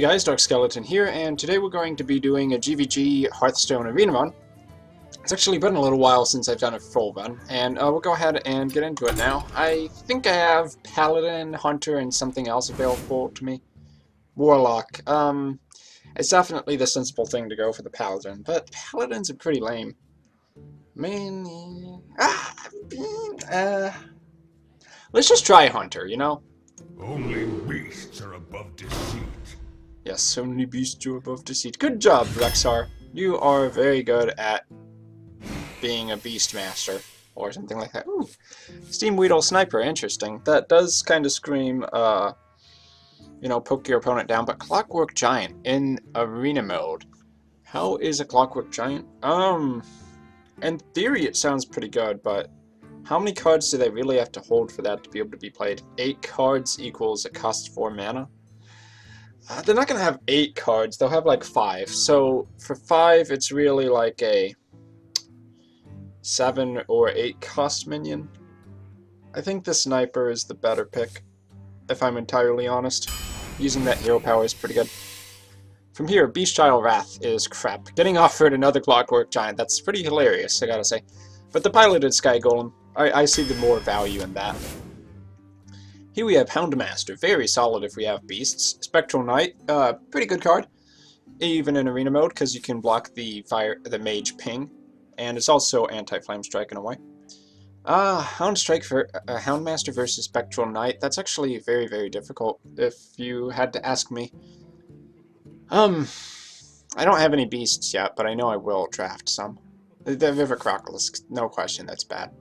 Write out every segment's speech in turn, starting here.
Hey guys, Dark Skeleton here, and today we're going to be doing a GvG Hearthstone Arena run. It's actually been a little while since I've done a full run, and we'll go ahead and get into it now. I think I have Paladin, Hunter, and something else available to me. Warlock. It's definitely the sensible thing to go for the Paladin, but Paladins are pretty lame. Man, let's just try Hunter, you know? Only beasts are above deceit. Yes, only beasts are above deceit. Good job, Rexar. You are very good at being a beast master, or something like that. Ooh, Steam Weedle Sniper, interesting. That does kind of scream, you know, poke your opponent down, but Clockwork Giant in arena mode. How is a Clockwork Giant? In theory it sounds pretty good, but how many cards do they really have to hold for that to be able to be played? 8 cards equals it costs 4 mana? They're not going to have 8 cards, they'll have like 5. So for 5, it's really like a 7 or 8 cost minion. I think the Sniper is the better pick, if I'm entirely honest. Using that hero power is pretty good. From here, Beastchild Wrath is crap. Getting offered another Clockwork Giant, that's pretty hilarious, I gotta say. But the piloted Sky Golem, I see the more value in that. Here we have Houndmaster, very solid if we have beasts. Spectral Knight, pretty good card, even in arena mode, because you can block the mage ping, and it's also anti-flame strike in a way. Houndmaster versus Spectral Knight, that's actually very, very difficult, if you had to ask me. I don't have any beasts yet, but I know I will draft some. The Vivacroculus, no question, that's bad.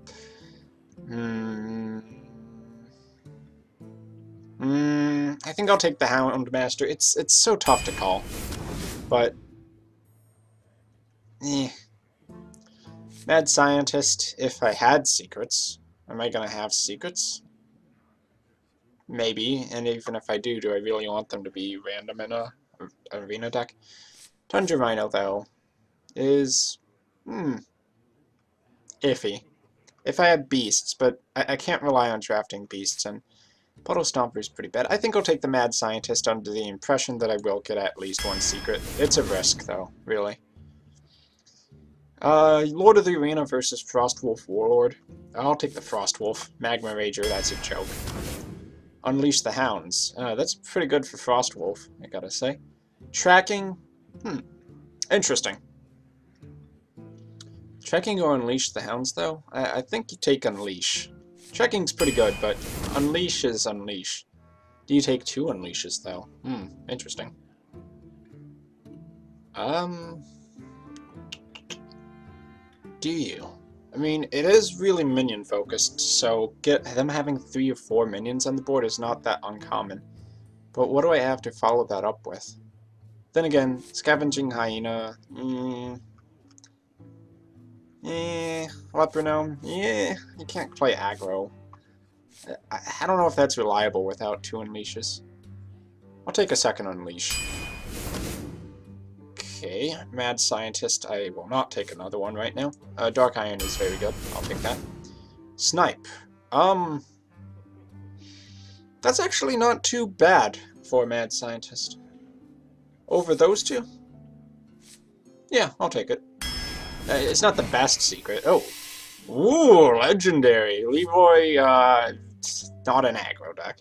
I think I'll take the Houndmaster. It's so tough to call, but Mad Scientist. If I had secrets, am I gonna have secrets? Maybe, and even if I do I really want them to be random in a arena deck? Tundra Rhino though is iffy. If I had beasts, but I can't rely on drafting beasts, and Puddle Stomper is pretty bad. I think I'll take the Mad Scientist under the impression that I will get at least one secret. It's a risk, though, really. Lord of the Arena versus Frostwolf Warlord. I'll take the Frostwolf. Magma Rager, that's a joke. Unleash the Hounds. That's pretty good for Frostwolf, I gotta say. Tracking? Interesting. Tracking or Unleash the Hounds, though? I think you take Unleash. Tracking's pretty good, but Unleash is Unleash. Do you take 2 Unleashes, though? Interesting. Do you? I mean, it is really minion-focused, so them having 3 or 4 minions on the board is not that uncommon. But what do I have to follow that up with? Then again, Scavenging Hyena... Leper Gnome? Yeah, you can't play aggro. I don't know if that's reliable without 2 Unleashes. I'll take a second Unleash. Okay, Mad Scientist, I will not take another one right now. Dark Iron is very good, I'll take that. Snipe. That's actually not too bad for a Mad Scientist. Over those 2? Yeah, I'll take it. It's not the best secret. Oh. Ooh, legendary. Leroy, not an aggro deck.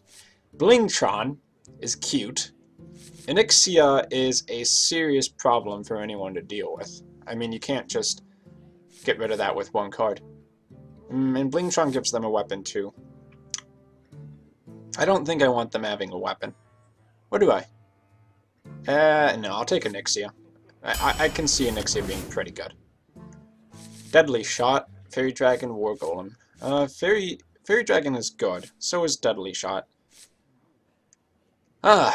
Blingtron is cute. Onyxia is a serious problem for anyone to deal with. I mean, you can't just get rid of that with 1 card. And Blingtron gives them a weapon, too. I don't think I want them having a weapon. Or do I? No, I'll take Onyxia. I can see Onyxia being pretty good. Deadly Shot, Fairy Dragon, War Golem. Fairy Dragon is good. So is Deadly Shot. I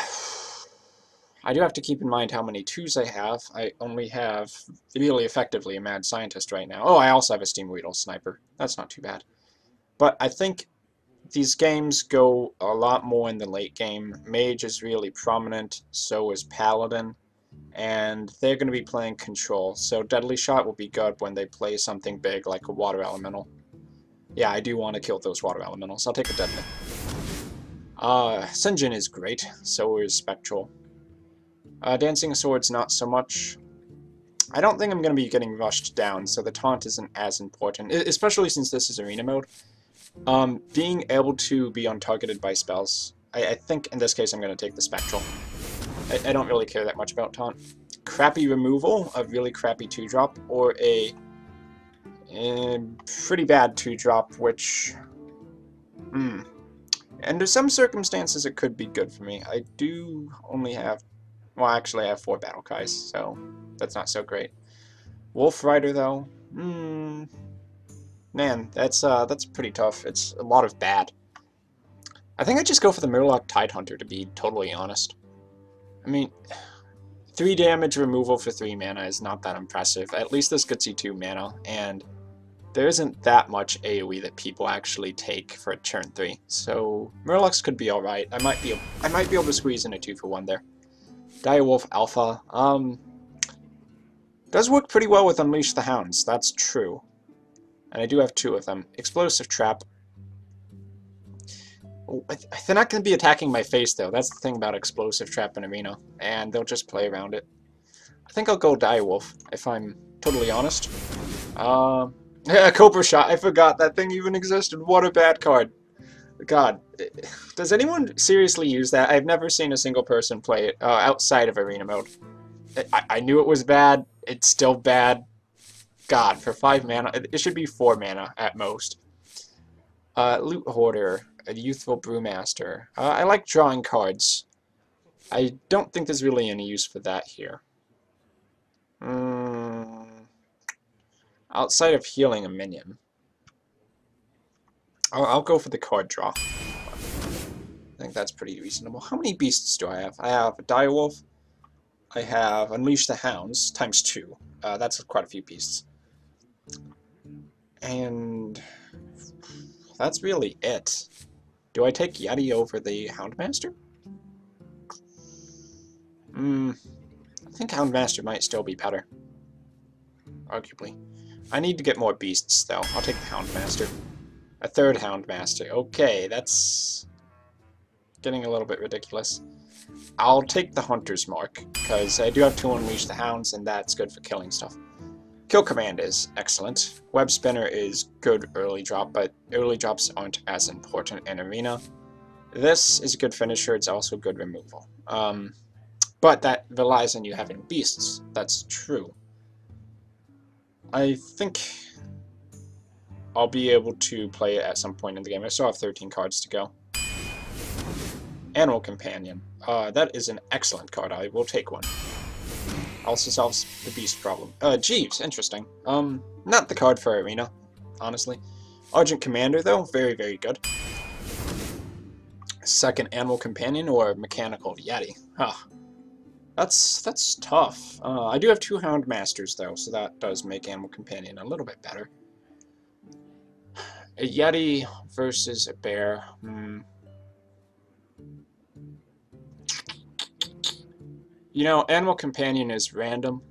do have to keep in mind how many 2s I have. I only have really effectively a Mad Scientist right now. Oh, I also have a Steam Weedle Sniper. That's not too bad. But I think these games go a lot more in the late game. Mage is really prominent, so is Paladin. And they're going to be playing Control, so Deadly Shot will be good when they play something big like a Water Elemental. Yeah, I do want to kill those Water Elementals. I'll take a Deadly. 'Th. Sinjin is great, so is Spectral. Dancing Swords, not so much. I don't think I'm going to be getting rushed down, so the taunt isn't as important, especially since this is arena mode. Being able to be untargeted by spells, I think in this case I'm going to take the Spectral. I don't really care that much about taunt. Crappy removal, a really crappy 2-drop, or a pretty bad 2-drop, which... Under some circumstances it could be good for me. I do only have... Well, actually I have 4 battle cries, so that's not so great. Wolf Rider, though, man, that's pretty tough. It's a lot of bad. I think I'd just go for the Murloc Tidehunter, to be totally honest. I mean, 3 damage removal for 3 mana is not that impressive. At least this gets you 2 mana, and there isn't that much AoE that people actually take for turn 3. So Murlocs could be alright. I might be able to squeeze in a 2-for-1 there. Direwolf Alpha, does work pretty well with Unleash the Hounds, that's true. And I do have 2 of them. Explosive Trap. Oh, they're not going to be attacking my face, though. That's the thing about Explosive Trap in Arena. And they'll just play around it. I think I'll go Direwolf, if I'm totally honest. Yeah, Cobra Shot. I forgot that thing even existed. What a bad card. God. Does anyone seriously use that? I've never seen a single person play it outside of Arena mode. I knew it was bad. It's still bad. God, for 5 mana, it should be 4 mana at most. Loot Hoarder, a Youthful Brewmaster. I like drawing cards. I don't think there's really any use for that here. Outside of healing a minion. I'll go for the card draw. I think that's pretty reasonable. How many beasts do I have? I have a Direwolf. I have Unleash the Hounds, times 2. That's quite a few beasts. And that's really it. Do I take Yeti over the Houndmaster? I think Houndmaster might still be better. Arguably. I need to get more beasts, though. I'll take the Houndmaster. A 3rd Houndmaster. Okay, that's getting a little bit ridiculous. I'll take the Hunter's Mark, because I do have to Unleash the Hounds, and that's good for killing stuff. Kill Command is excellent. Web Spinner is good early drop, but early drops aren't as important in Arena. This is a good finisher, it's also good removal. But that relies on you having beasts, that's true. I think I'll be able to play it at some point in the game. I still have 13 cards to go. Animal Companion. That is an excellent card. I will take one. Also solves the beast problem. Jeeves, interesting. Not the card for Arena, honestly. Argent Commander, though, very, very good. 2nd Animal Companion or Mechanical Yeti. Huh. That's tough. I do have 2 Houndmasters, though, so that does make Animal Companion a little bit better. A Yeti versus a bear. You know, Animal Companion is random.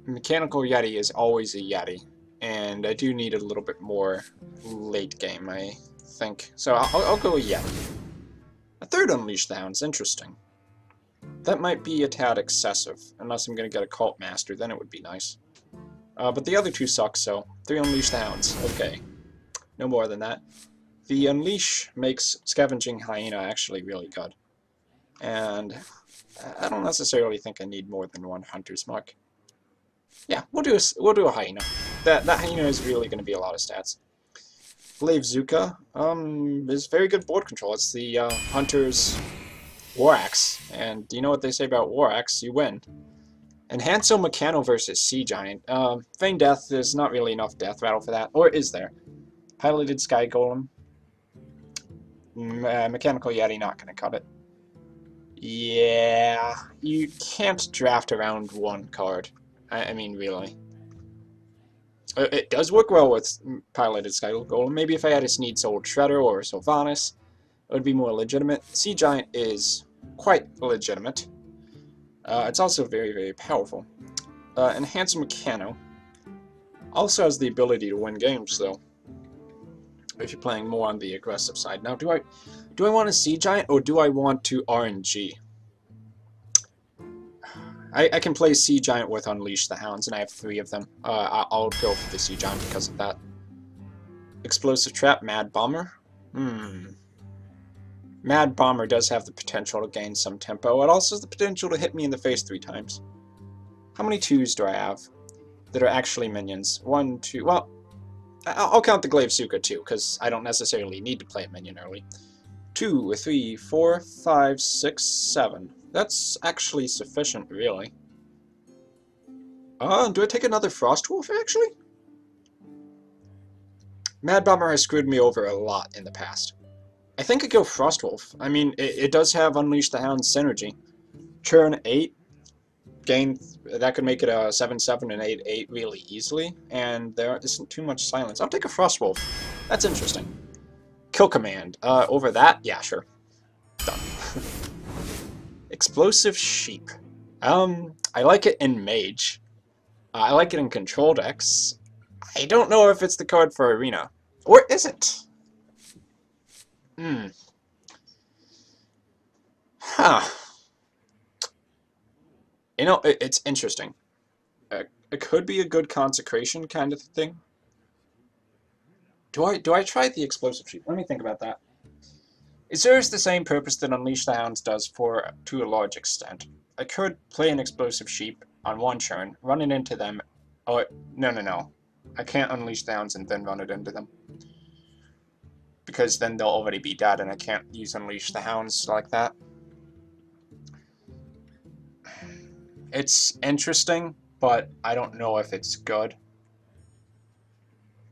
Mechanical Yeti is always a Yeti. And I do need a little bit more late game, I think. So I'll go with Yeti. A 3rd Unleash the Hounds, interesting. That might be a tad excessive. Unless I'm going to get a Cult Master, then it would be nice. But the other 2 suck, so 3 Unleash the Hounds. Okay. No more than that. The Unleash makes Scavenging Hyena actually really good. And I don't necessarily think I need more than 1 Hunter's Mark. Yeah, we'll do a Hyena. That Hyena is really going to be a lot of stats. Glaive Zuka is very good board control. It's the Hunter's War Axe. And you know what they say about War Axe? You win. And Hansel Meccano versus Sea Giant. Feign Death, there's not really enough death rattle for that. Or is there? Piloted Sky Golem. Mechanical Yeti, not going to cut it. Yeah, you can't draft around 1 card. I mean, really. It does work well with Piloted Sky Golem. Maybe if I had a Sneed Soul Shredder or a Sylvanas, it would be more legitimate. Sea Giant is quite legitimate. It's also very, very powerful. And Hansel Meccano also has the ability to win games, though. If you're playing more on the aggressive side. Now, do I want a Sea Giant or do I want to RNG? I can play Sea Giant with Unleash the Hounds, and I have 3 of them. I'll go for the Sea Giant because of that. Explosive Trap, Mad Bomber. Mad Bomber does have the potential to gain some tempo. It also has the potential to hit me in the face 3 times. How many 2s do I have that are actually minions? 1, 2... Well, I'll count the Glaive Suka too, because I don't necessarily need to play a minion early. 2, 3, 4, 5, 6, 7. That's actually sufficient, really. Do I take another Frostwolf, actually? Mad Bomber has screwed me over a lot in the past. I think I'd go Frostwolf. I mean, it does have Unleash the Hound synergy. Churn 8, gain... That could make it a 7-7 and 8-8 really easily, and there isn't too much silence. I'll take a Frostwolf. That's interesting. Kill Command. Over that? Yeah, sure. Done. Explosive Sheep. I like it in Mage. I like it in Control decks. I don't know if it's the card for Arena. Or is it? Huh. You know, it's interesting. It could be a good consecration kind of thing. Do I try the Explosive Sheep? Let me think about that. It serves the same purpose that Unleash the Hounds does to a large extent. I could play an Explosive Sheep on 1 turn, run it into them. Oh, no. I can't Unleash the Hounds and then run it into them. Because then they'll already be dead, and I can't use Unleash the Hounds like that. It's interesting, but I don't know if it's good.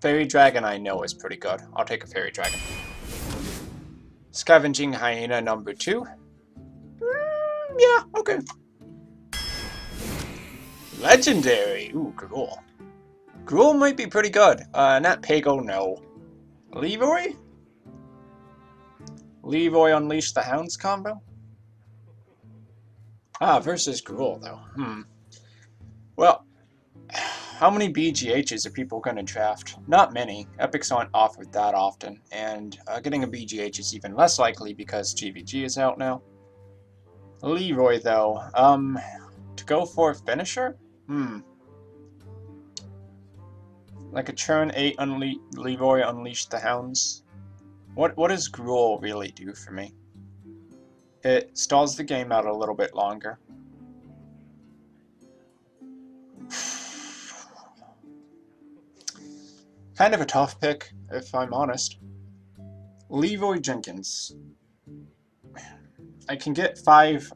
Fairy Dragon I know is pretty good. I'll take a Fairy Dragon. Scavenging Hyena number 2. Yeah, okay. Legendary! Ooh, Gruul. Gruul might be pretty good. Not Pago, no. Leroy? Leroy Unleash the Hounds combo? Versus Gruul, though. Well, how many BGHs are people going to draft? Not many. Epics aren't offered that often, and getting a BGH is even less likely because GvG is out now. Leroy, though. To go for a finisher? Like a Churn 8 Leroy Unleash the Hounds? What does Gruul really do for me? It stalls the game out a little bit longer. Kind of a tough pick, if I'm honest. Leroy Jenkins. I can get 5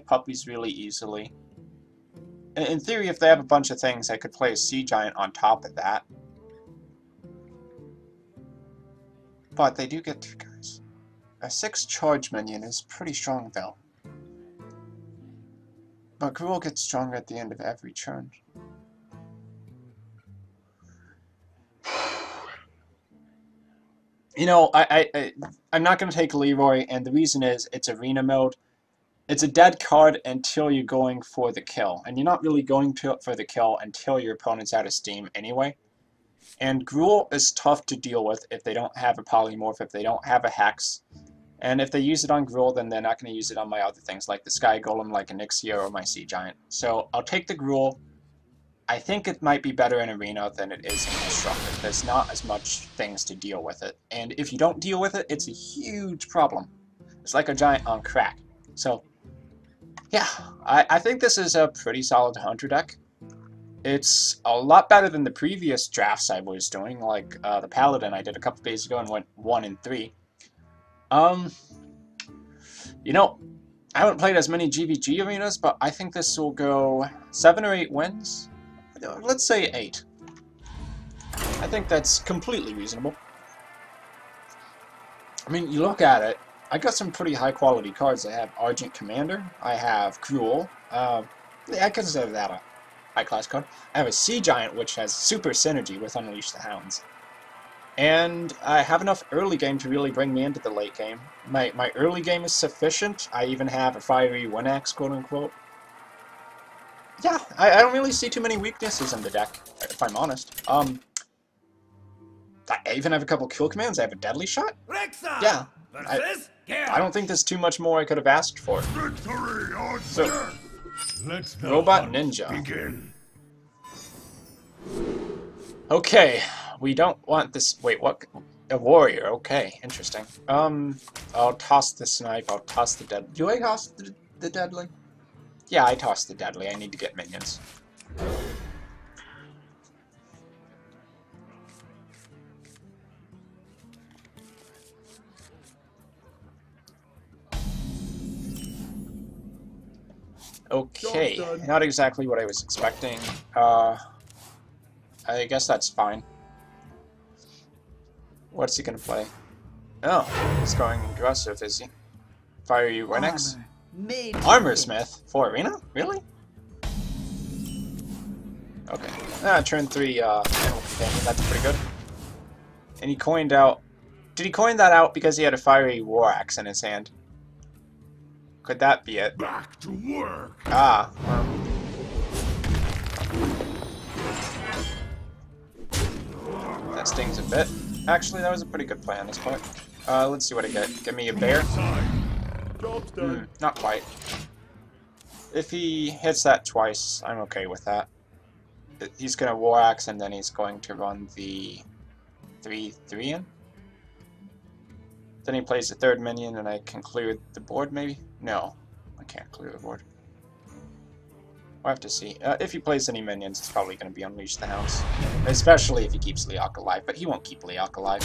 puppies really easily. In theory, if they have a bunch of things, I could play a Sea Giant on top of that. But they do get 2 guys. A 6 charge minion is pretty strong, though. But Gruul gets stronger at the end of every turn. You know, I'm not going to take Leroy, and the reason is it's arena mode. It's a dead card until you're going for the kill, and you're not really going for the kill until your opponent's out of steam anyway. And Gruul is tough to deal with if they don't have a polymorph, if they don't have a hex. And if they use it on Gruul, then they're not going to use it on my other things, like the Sky Golem, like Onyxia, or my Sea Giant. So I'll take the Gruul. I think it might be better in Arena than it is in Constructed. There's not as much things to deal with it. And if you don't deal with it, it's a huge problem. It's like a giant on crack. So, yeah, I think this is a pretty solid Hunter deck. It's a lot better than the previous drafts I was doing, like the Paladin I did a couple days ago and went 1 and 3. You know, I haven't played as many GvG arenas, but I think this will go 7 or 8 wins. Let's say 8. I think that's completely reasonable. I mean, you look at it, I got some pretty high quality cards. I have Argent Commander, I have Gruul, yeah, I consider that a high class card. I have a Sea Giant, which has super synergy with Unleash the Hounds. And I have enough early game to really bring me into the late game. My early game is sufficient. I even have a fiery Winax, quote unquote. Yeah, I don't really see too many weaknesses in the deck, if I'm honest. I even have a couple kill commands. I have a Deadly Shot. Yeah, I don't think there's too much more I could have asked for. So, Let the Robot hunt ninja. begin. Okay, we don't want this. Wait, what? A warrior. Okay, interesting. I'll toss the snipe. I'll toss the dead. Do I toss the deadly? Yeah, I toss the deadly. I need to get minions. Okay, not exactly what I was expecting. I guess that's fine. What's he gonna play? Oh, he's going aggressive, is he? Fire you Winix? Armor Smith? For Arena? Really? Okay. Turn 3 Animal Companion, that's pretty good. And he coined out... Did he coin that out because he had a fiery war axe in his hand? Could that be it? Back to work. Ah, well. That stings a bit. Actually, that was a pretty good play on his part. Let's see what I get. Give me a bear. Not quite. If he hits that twice, I'm okay with that. He's going to War Axe, and then he's going to run the 3/3 in. Then he plays the third minion, and I can clear the board, maybe? No, I can't clear the board. We'll have to see. If he plays any minions, it's probably going to be Unleash the Hounds. Especially if he keeps Leok alive, but he won't keep Leok alive.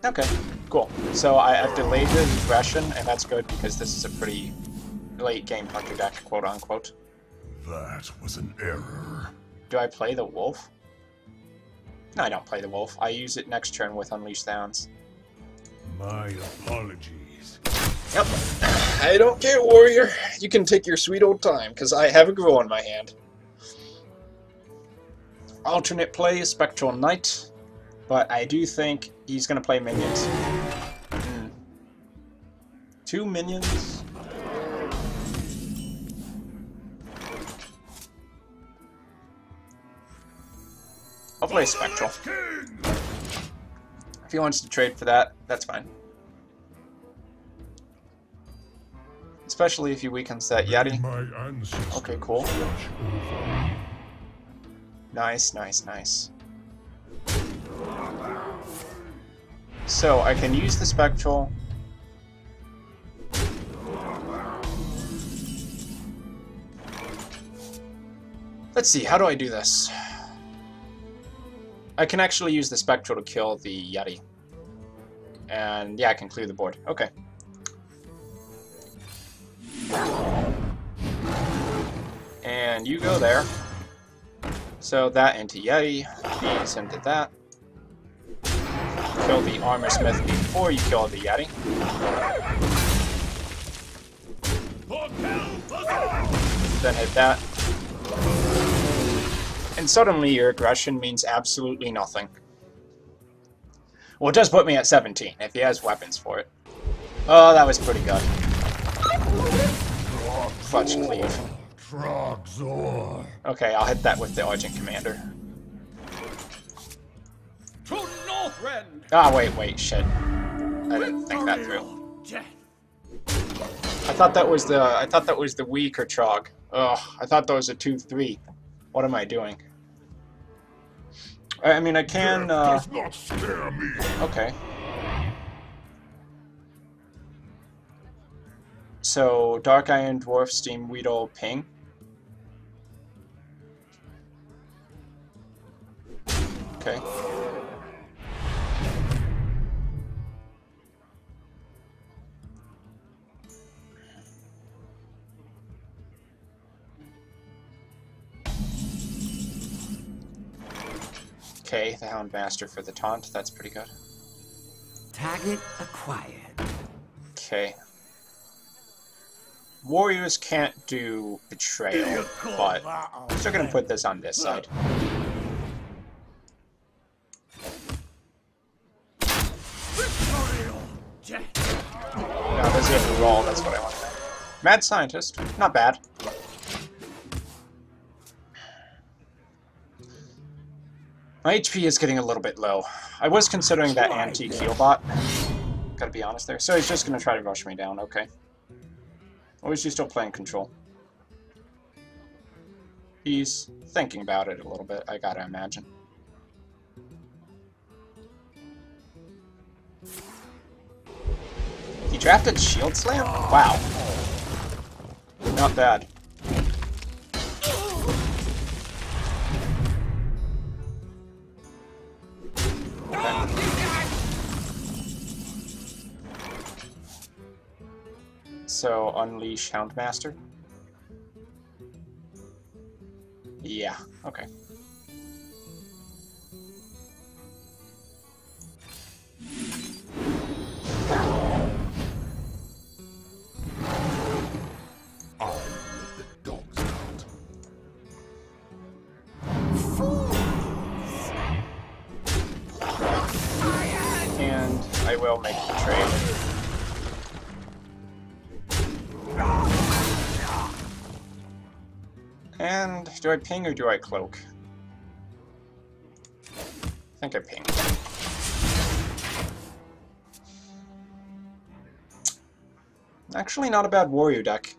Okay, cool. So I've delayed the regression, and that's good because this is a pretty late game hunter deck, quote unquote. That was an error. Do I play the wolf? No, I don't play the wolf. I use it next turn with Unleash the Hounds. My apologies. Yep. I don't care, warrior. You can take your sweet old time, because I have a grow in my hand. Alternate play, Spectral Knight. But I do think he's going to play minions. 2 minions? I'll play Spectral. If he wants to trade for that, that's fine. Especially if he weakens that Yeti. Okay, cool. Nice, nice, nice. So, I can use the Spectral. Let's see, how do I do this? I can actually use the Spectral to kill the Yeti. And yeah, I can clear the board. Okay. And you go there. So that into Yeti, these into that. Kill the Armor Smith before you kill the Yeti. Then hit that. And suddenly your aggression means absolutely nothing. Well, it does put me at 17, if he has weapons for it. Oh, that was pretty good. Fudge Cleave. Okay, I'll hit that with the Argent Commander. Ah, wait, shit. I didn't think that through. I thought that was the weaker Trog. Ugh, I thought that was a 2/3. What am I doing? I mean, I can, Does not scare me. Okay. So, Dark Iron Dwarf, Steam Weedle, Ping. Okay. Okay, the Houndmaster for the taunt. That's pretty good. Target acquired. Okay. Warriors can't do Betrayal, but I'm still gonna put this on this side. Now, does he have to roll? That's what I want to know. Mad Scientist. Not bad. My HP is getting a little bit low. I was considering that anti-Keelbot. Gotta be honest there. So he's just gonna try to rush me down, okay. Or is he still playing control? He's thinking about it a little bit, I gotta imagine. He drafted Shield Slam? Wow. Not bad. So, unleash Houndmaster? Yeah, okay. I'll let the dogs out. And I will make the trade. And do I ping or do I cloak? I think I ping. Actually, not a bad warrior deck.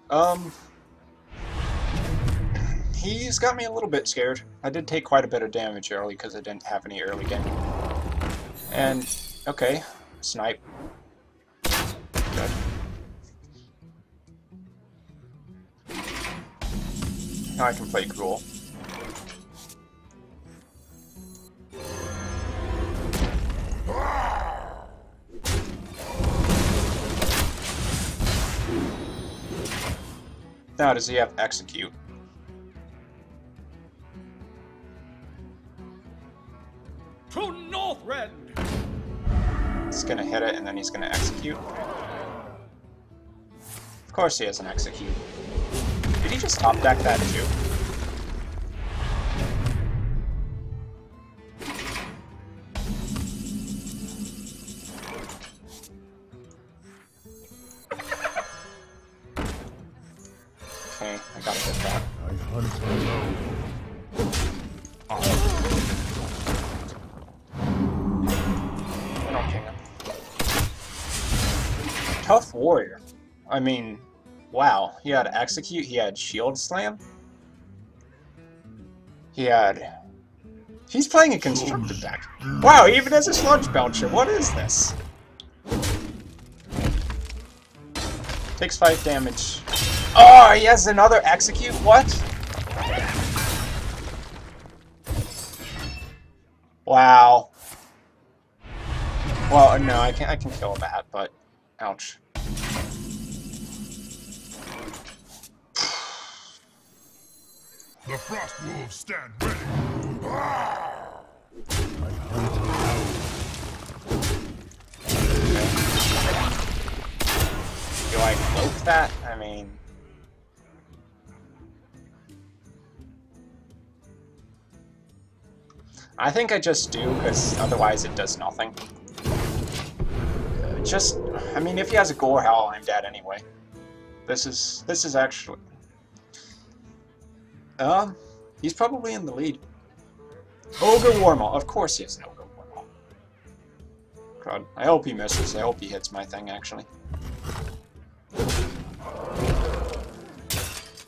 He's got me a little bit scared. I did take quite a bit of damage early because I didn't have any early game. And, okay, snipe. Good. Now I can play Gruul. Now, does he have Execute? To Northrend! He's gonna hit it and then he's gonna Execute. Of course he has an Execute. Did he just top deck that too? Okay, I gotta get that. I hunt alone. I don't ping him. Tough warrior. I mean, wow. He had Execute, he had Shield Slam. He's playing a constructed deck. Wow, he even has a Sludge Belcher. What is this? Takes 5 damage. Oh, he has another Execute? What? Wow. Well, no, I can kill that, but ouch. The Frost Wolves stand ready. I hunt alone. Do I cloak that? I mean... I think I just do, because otherwise it does nothing. I mean, if he has a Gore Howl, I'm dead anyway. This is actually... he's probably in the lead. Ogre Warmaw. Of course he has an Ogre Warmaw. God, I hope he misses. I hope he hits my thing, actually.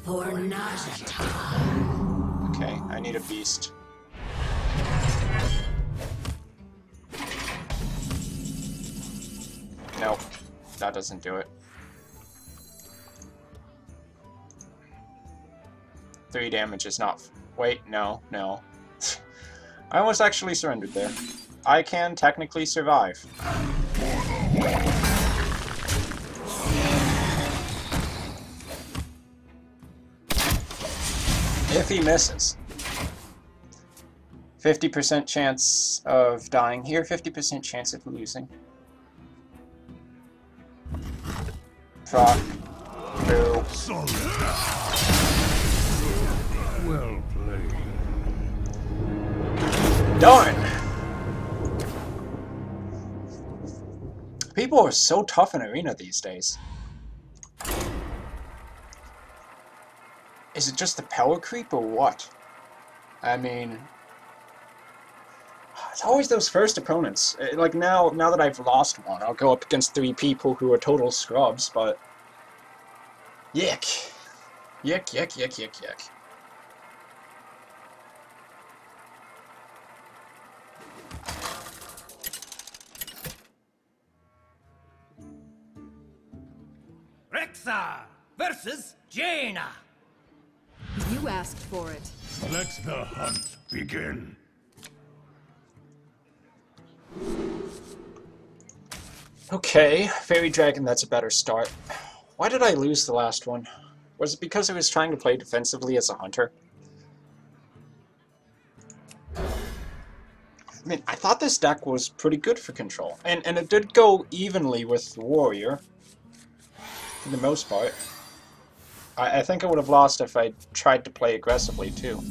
For nausea. Okay, I need a beast. Nope, that doesn't do it. 3 damage is not... Wait, no. I almost actually surrendered there. I can technically survive. If he misses. 50% chance of dying here, 50% chance of losing. Proc. Boo. Well played. Darn! People are so tough in Arena these days. Is it just the power creep or what? I mean... It's always those first opponents. Like now that I've lost one, I'll go up against 3 people who are total scrubs, but... Yuck. Yuck, yuck, yuck, yuck, yuck. Rexar versus Jaina. You asked for it. Let the hunt begin. Okay, Fairy Dragon, that's a better start. Why did I lose the last one? Was it because I was trying to play defensively as a hunter? I mean, I thought this deck was pretty good for control. And it did go evenly with the Warrior, for the most part. I think I would have lost if I tried to play aggressively, too.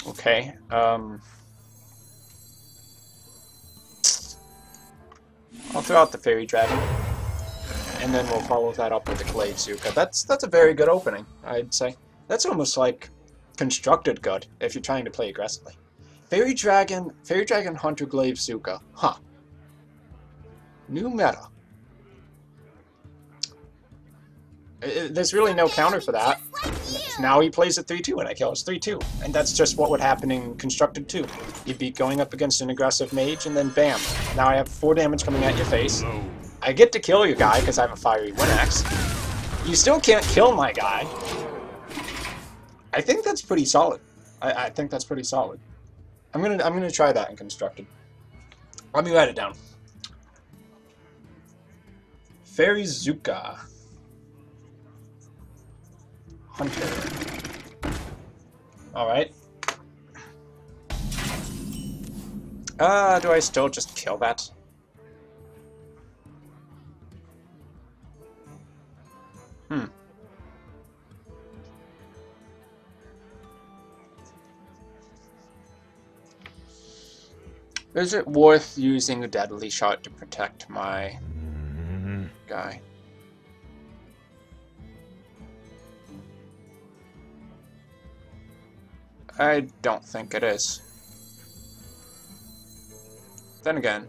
Okay, I'll throw out the Fairy Dragon, and then we'll follow that up with the Glaive Zuka. That's a very good opening, I'd say. That's almost like constructed good, if you're trying to play aggressively. Fairy Dragon, Hunter, Glaive Zuka. Huh. New meta. There's really no counter for that. Now he plays a 3-2 and I kill his 3-2. And that's just what would happen in Constructed 2. You'd be going up against an aggressive mage and then bam. Now I have 4 damage coming at your face. I get to kill your guy because I have a fiery wind axe. You still can't kill my guy. I think that's pretty solid. I think that's pretty solid. I'm gonna try that in Constructed. Let me write it down. Fairy Zuka. Hunter. Alright. Do I still just kill that? Is it worth using a deadly shot to protect my guy? I don't think it is. Then again,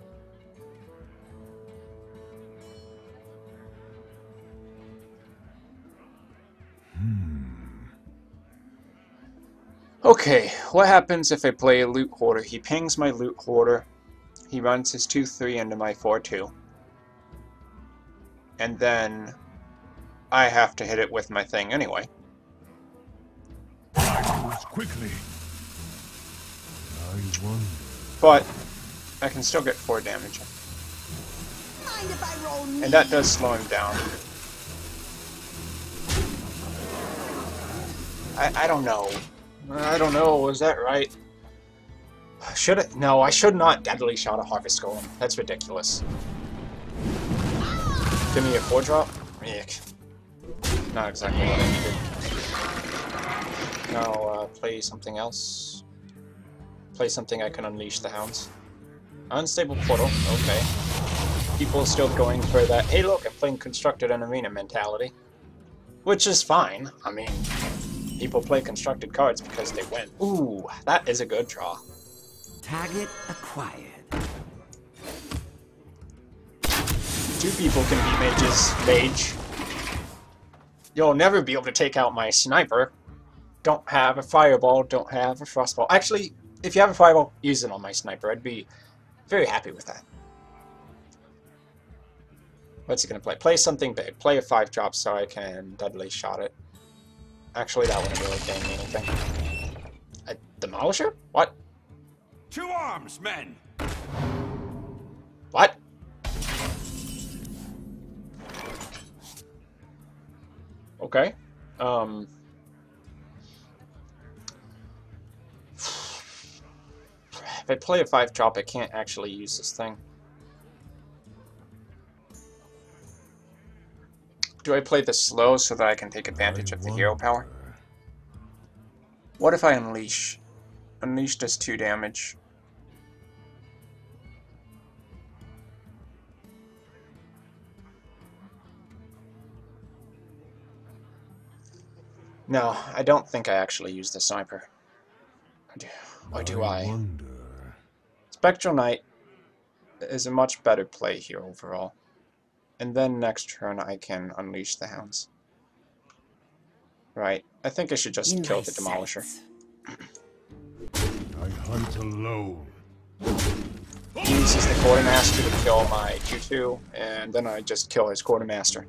okay, what happens if I play a loot hoarder? He pings my loot hoarder, he runs his 2-3 into my 4-2, and then I have to hit it with my thing anyway. Quickly. I wonder. But I can still get 4 damage. Mind if I roll And that does slow him down. I don't know. I don't know, is that right? Should it? No, I should not deadly shot a Harvest Golem. That's ridiculous. Give me a 4-drop? Yuck. Not exactly what I needed. No, play something else. Play something I can unleash the hounds. Unstable portal, okay. People are still going for that, hey look, I'm playing Constructed and Arena mentality. Which is fine. I mean, people play Constructed cards because they win. Ooh, that is a good draw. Target acquired. 2 people can be mages, mage. You'll never be able to take out my sniper. Don't have a fireball, don't have a frostball. Actually, if you have a fireball, use it on my sniper. I'd be very happy with that. What's he gonna play? Play something big. Play a 5-drop so I can deadly shot it. Actually, that wouldn't really gain me anything. A Demolisher? What? 2 arms, men. What? Okay. If I play a 5-drop, I can't actually use this thing. Do I play this slow so that I can take advantage of the hero power? What if I unleash? Unleash does 2 damage. No, I don't think I actually use the sniper. Or do I? Wonder. Spectral Knight is a much better play here overall. And then next turn I can unleash the hounds. Right. I think I should just In kill my the Demolisher. sights. I hunt alone. He uses the Quartermaster to kill my 2-2, and then I just kill his Quartermaster.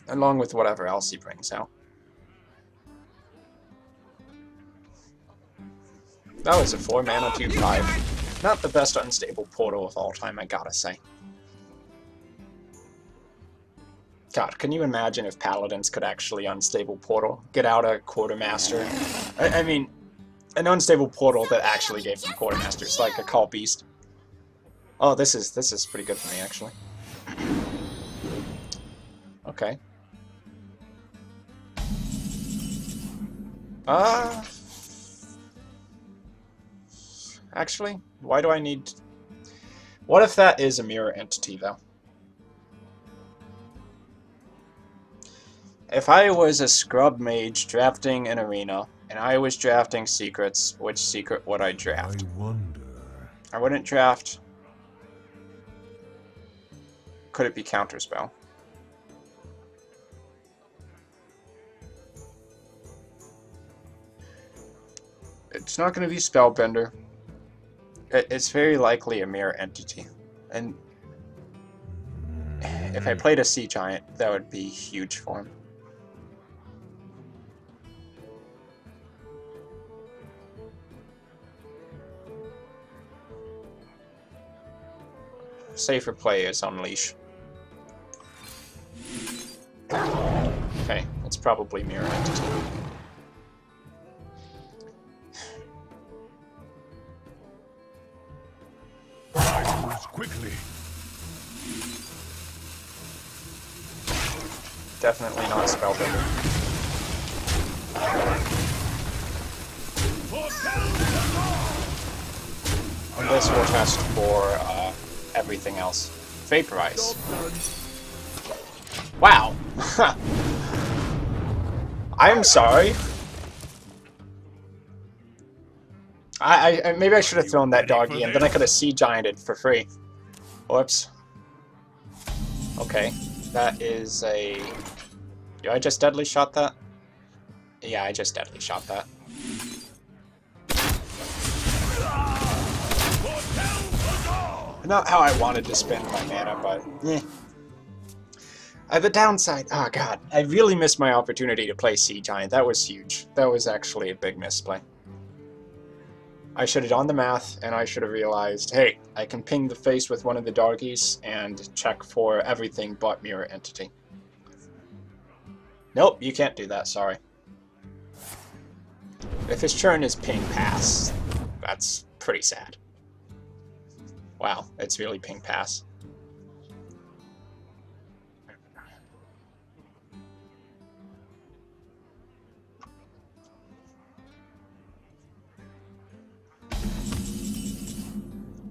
Along with whatever else he brings out. That was a 4-mana 2-5. Not the best unstable portal of all time, I gotta say. God, can you imagine if Paladins could actually unstable portal? Get out a Quartermaster. I mean, an unstable portal that actually gave them Quartermasters, like a Call Beast. Oh, this is pretty good for me, actually. Okay. Actually, why do I need... What if that is a mirror entity, though? If I was a scrub mage drafting an arena, and I was drafting secrets, which secret would I draft? I wonder. I wouldn't draft... Could it be Counterspell? It's not going to be Spellbender. It's very likely a mirror entity. And if I played a Sea Giant, that would be huge for him. Safer play is Unleash. Okay, it's probably mirror entity. Quickly. Definitely not Spellbender. And this will test for everything else. Vaporize. Wow! I'm sorry. Maybe I should have thrown that doggy, and then I could have Sea Gianted for free. Whoops. Okay, that is a... Did I just deadly shot that? Yeah, I just deadly shot that. Not how I wanted to spend my mana, but eh. The downside, oh god, I really missed my opportunity to play Sea Giant. That was huge. That was actually a big misplay. I should have done the math, and I should have realized, hey, I can ping the face with one of the doggies and check for everything but mirror entity. Nope, you can't do that, sorry. If his turn is ping pass, that's pretty sad. Wow, it's really ping pass.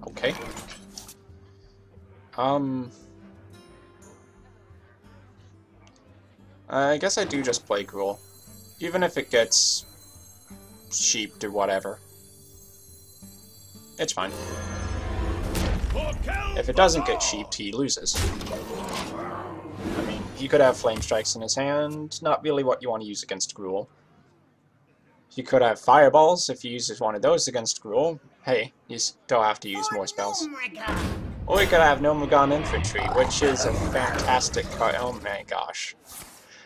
Okay. I guess I do just play Gruul. Even if it gets sheeped or whatever. It's fine. If it doesn't get sheeped, he loses. I mean, he could have Flame Strikes in his hand, not really what you want to use against Gruul. He could have Fireballs if he uses one of those against Gruul. Hey, you still have to use more spells. Or he could have Nomagon Infantry, which is a fantastic card. Oh my gosh.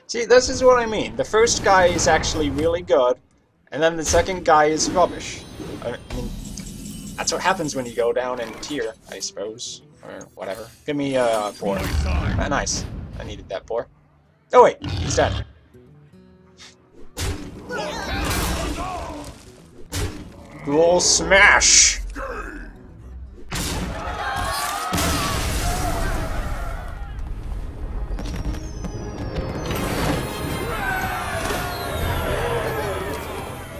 See, this is what I mean. The first guy is actually really good, and then the second guy is rubbish. I mean, that's what happens when you go down in tier, I suppose. Or whatever. Give me a 4. Ah, nice. I needed that 4. Oh wait, he's dead. Gruul smash!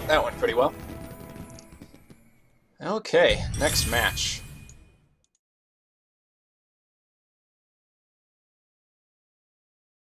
That went pretty well. Okay, next match.